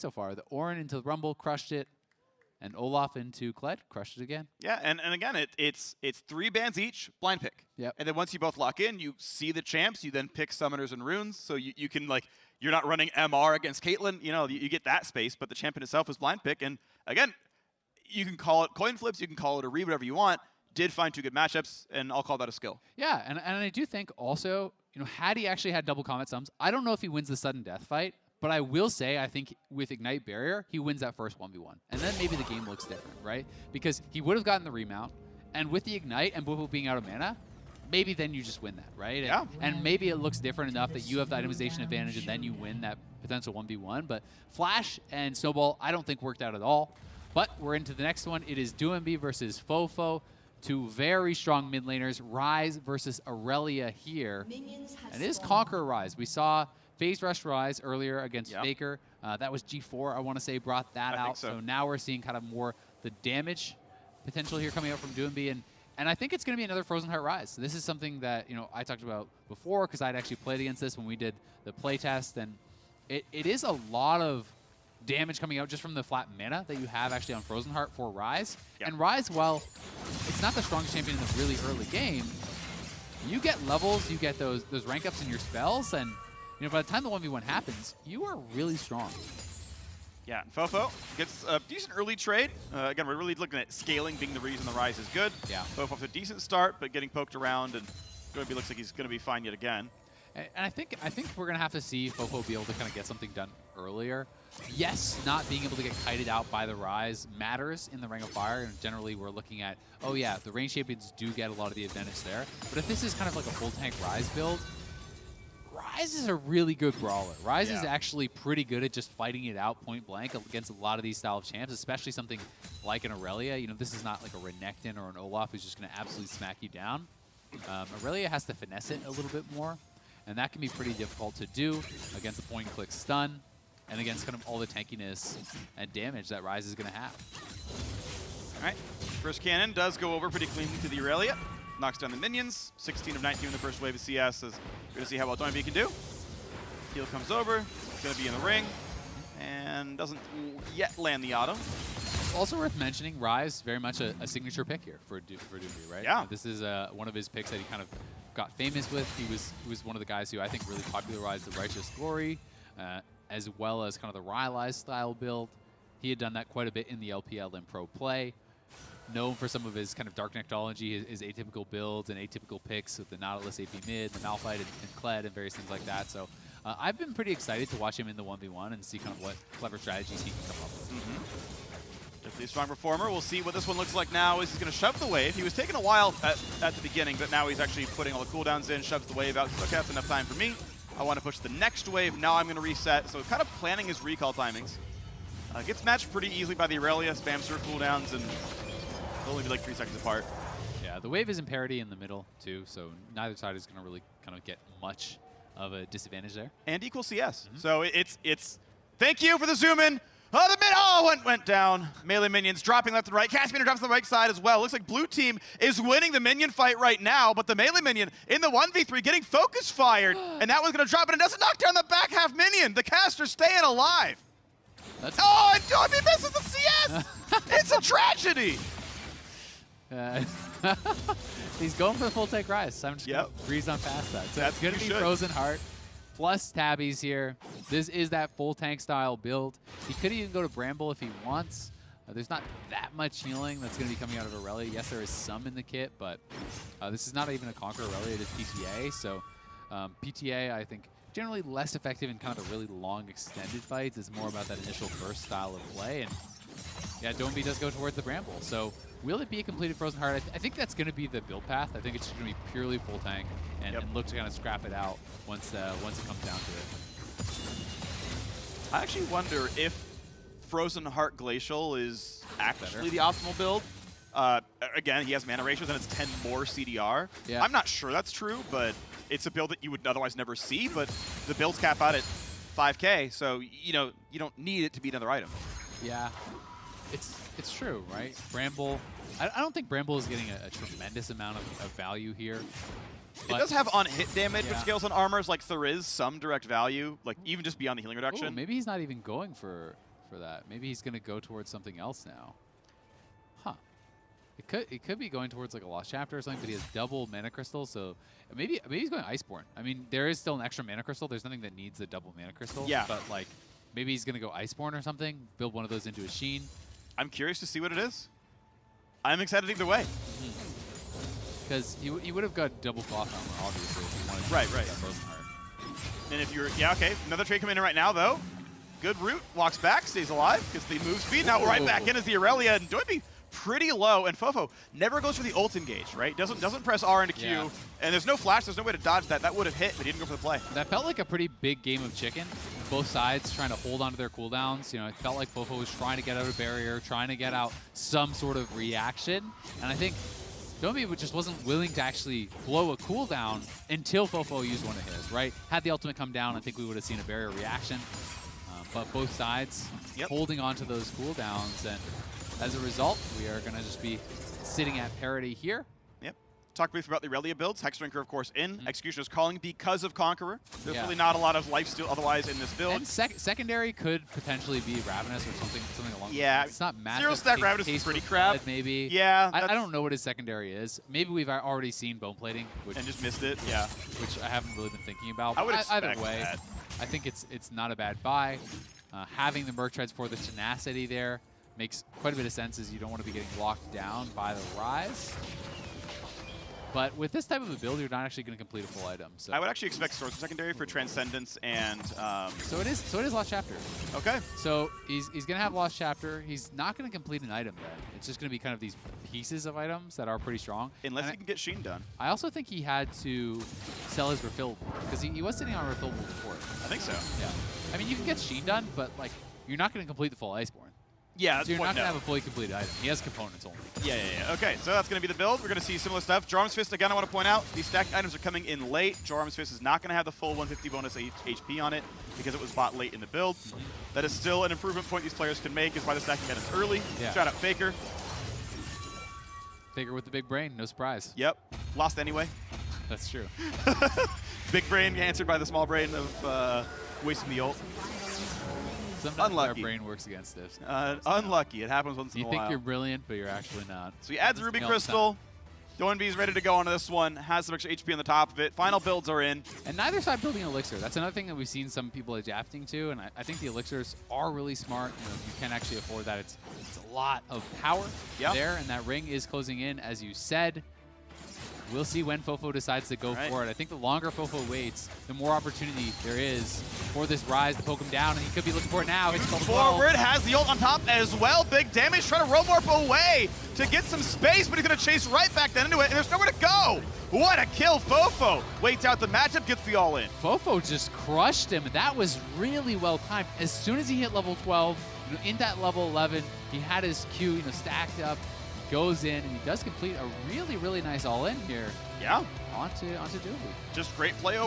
so far. The Orin into Rumble, crushed it. And Olaf into Kled, crushed it again. Yeah, and again, it's 3 bans each, blind pick. Yep. And then once you both lock in, you see the champs, you then pick summoners and runes, so you can, like, you're not running MR against Caitlyn, you know, you get that space, but the champion itself is blind pick. And again, you can call it coin flips, you can call it a read, whatever you want. Did find 2 good matchups, and I'll call that a skill. Yeah, and I do think also, you know, had he actually had double combat sums, I don't know if he wins the sudden death fight, but I will say, I think with Ignite Barrier, he wins that first 1v1. And then maybe the game looks different, right? Because he would have gotten the remount, and with the Ignite and Bwipo being out of mana, maybe then you just win that, right? Yeah. And maybe it looks different enough that you have the itemization advantage and then you win that potential 1v1. But Flash and Snowball, I don't think worked out at all. But we're into the next one. It is Doinb versus FoFo. 2 very strong mid laners. Ryze versus Irelia here. And it is Conqueror Ryze. We saw Phase Rush Ryze earlier against Faker. That was G4, I want to say, brought that out. So now we're seeing kind of more the damage potential here coming out from Doinb. And I think it's going to be another Frozen Heart Ryze. This is something that, you know, I talked about before because I'd actually played against this when we did the playtest. And it is a lot of damage coming out just from the flat mana that you have actually on Frozen Heart for Ryze. And Ryze, while it's not the strongest champion in the really early game, you get levels, you get those rank ups in your spells, and you know, by the time the 1v1 happens, you are really strong. Yeah, and FoFo gets a decent early trade. Again, we're really looking at scaling being the reason the Ryze is good. Yeah. FoFo with a decent start, but getting poked around, and Doinb looks like he's going to be fine yet again. And I think we're going to have to see FoFo be able to kind of get something done earlier. Yes, not being able to get kited out by the Ryze matters in the Ring of Fire, and generally we're looking at, oh yeah, the range champions do get a lot of the advantage there. But if this is kind of like a full tank Ryze build, Ryze is a really good brawler. Ryze is actually pretty good at just fighting it out point blank against a lot of these style of champs, especially something like an Irelia. You know, this is not like a Renekton or an Olaf who's just going to absolutely smack you down. Irelia has to finesse it a little bit more, and that can be pretty difficult to do against the point and click stun and against kind of all the tankiness and damage that Ryze is going to have. All right, first cannon does go over pretty cleanly to the Irelia. Knocks down the minions. 16 of 19 in the first wave of CS. We're going to see how well Doinb can do. Heal comes over. Going to be in the ring. And doesn't yet land the auto. Also worth mentioning, Ryze, very much a signature pick here for Doinb, right? Yeah. This is one of his picks that he kind of got famous with. He was one of the guys who I think really popularized the Righteous Glory, as well as kind of the Rylai's style build. He had done that quite a bit in the LPL and pro play. Known for some of his kind of dark nectology, his atypical builds and atypical picks with the Nautilus AP mid, the Malphite and Kled and various things like that. So I've been pretty excited to watch him in the 1v1 and see kind of what clever strategies he can come up with. Definitely a strong performer. We'll see what this one looks like now. He's going to shove the wave. He was taking a while at the beginning, but now he's actually putting all the cooldowns in, shoves the wave out. He's like, okay, that's enough time for me. I want to push the next wave. Now I'm going to reset. So kind of planning his recall timings. Gets matched pretty easily by the Irelia, spams her cooldowns, and they'll only be like 3 seconds apart. Yeah, the wave is in parity in the middle, too, so neither side is going to really kind of get much of a disadvantage there. And equal CS. So it's thank you for the zoom in. Oh, the mid, oh, went down. Melee minions dropping left and right. Caspian drops on the right side as well. Looks like blue team is winning the minion fight right now, but the melee minion in the 1v3 getting focus fired, and that was going to drop it and doesn't knock down the back half minion. The caster staying alive. Oh, and Doinb misses the CS! It's a tragedy! He's going for the full take Ryze. I'm just going to breeze on past that. So it's going to be Frozen Heart plus Tabbies here. This is that full tank style build. He could even go to Bramble if he wants. There's not that much healing that's going to be coming out of Irelia. Yes, there is some in the kit, but this is not even a Conqueror Irelia. It is PTA. So PTA, I think, generally less effective in kind of the really long extended fights. It's more about that initial burst style of play. And yeah, Doinb does go towards the Bramble. So will it be a completed Frozen Heart? I think that's going to be the build path. I think it's going to be purely full tank and look to kind of scrap it out once it comes down to it. I actually wonder if Frozen Heart Glacial is actually the optimal build. Again, he has mana ratios and it's 10 more CDR. Yeah. I'm not sure that's true, but it's a build that you would otherwise never see, but the builds cap out at 5K, so you know you don't need it to beat another item. Yeah, it's true, right? Bramble, I don't think Bramble is getting a tremendous amount of value here. It does have on-hit damage, which scales on armors. Like there is some direct value, like even just beyond the healing reduction. Ooh, maybe he's not even going for for that. Maybe he's going to go towards something else now. Huh. It could be going towards like a Lost Chapter or something, but he has double Mana Crystal, so maybe he's going Iceborne. I mean, there is still an extra Mana Crystal. There's nothing that needs a double Mana Crystal. Yeah. But like, maybe he's going to go Iceborne or something, build one of those into a Sheen. I'm curious to see what it is. I'm excited either way. Because he would have got double Cloth Armor, obviously, if he wanted to Right. that Frozen Heart. And if you're, yeah, okay, another trade coming in right now, though. Good route, walks back, stays alive, gets the move speed. Now right back in is the Irelia, and Doinb pretty low, and FoFo never goes for the ult engage, right? Doesn't press R into Q, and there's no flash, there's no way to dodge that. That would have hit, but he didn't go for the play. That felt like a pretty big game of chicken. Both sides trying to hold onto their cooldowns. You know, it felt like FoFo was trying to get out a barrier, trying to get out some sort of reaction, and I think Doinb just wasn't willing to actually blow a cooldown until FoFo used one of his, right? Had the ultimate come down, I think we would have seen a barrier reaction. But both sides holding on to those cooldowns, and as a result, we are going to just be sitting at parity here. Yep. Talk briefly about the Irelia builds. Hexdrinker, of course, in. Executioner is calling because of Conqueror. There's really not a lot of lifesteal otherwise in this build. And secondary could potentially be Ravenous or something along those lines. It's not massive. Zero stack Ravenous is pretty crap. Maybe. Yeah. I don't know what his secondary is. Maybe we've already seen bone plating. And just missed it. Yeah. Which I haven't really been thinking about. I would expect either way, that. I think it's not a bad buy. Having the Merc Treads for the tenacity there makes quite a bit of sense, as you don't want to be getting locked down by the Ryze. But with this type of a build, you're not actually going to complete a full item. So I would actually expect Sorcerer Secondary for Transcendence and... So it is Lost Chapter. Okay. So he's going to have Lost Chapter. He's not going to complete an item then. It's just going to be kind of these pieces of items that are pretty strong. Unless he can get Sheen done. I also think he had to sell his refillable, because he was sitting on refillable before. I think so. Yeah. I mean, you can get Sheen done, but like you're not going to complete the full Iceborne. Yeah, that's so you're not going to have a fully completed item. He has components only. Yeah. Okay, so that's going to be the build. We're going to see similar stuff. Jarm's Fist, again, I want to point out, these stacked items are coming in late. Jarm's Fist is not going to have the full 150 bonus HP on it because it was bought late in the build. That is still an improvement point these players can make, is why they're stacking items early. Yeah. Shout out Faker. Faker with the big brain, no surprise. Yep. Lost anyway. That's true. Big brain answered by the small brain of wasting the ult. Sometimes our brain works against this. Unlucky. It happens once in a while. You think you're brilliant, but you're actually not. So he adds the Ruby Crystal. Doinb is ready to go onto this one. Has some extra HP on the top of it. Final builds are in. And neither side building an Elixir. That's another thing that we've seen some people adapting to, and I think the Elixirs are really smart. You know, if you can actually afford that, it's a lot of power there, and that ring is closing in, as you said. We'll see when FoFo decides to go for it. I think the longer FoFo waits, the more opportunity there is for this Ryze to poke him down, and he could be looking for it now. It's forward, has the ult on top as well. Big damage, trying to roam warp away to get some space, but he's going to chase right back then into it, and there's nowhere to go. What a kill, FoFo. Waits out the matchup, gets the all in. FoFo just crushed him. That was really well timed. As soon as he hit level 12, you know, in that level 11, he had his Q, you know, stacked up. Goes in, and he does complete a really, really nice all-in here. Yeah. Onto Doinb. Just great play over.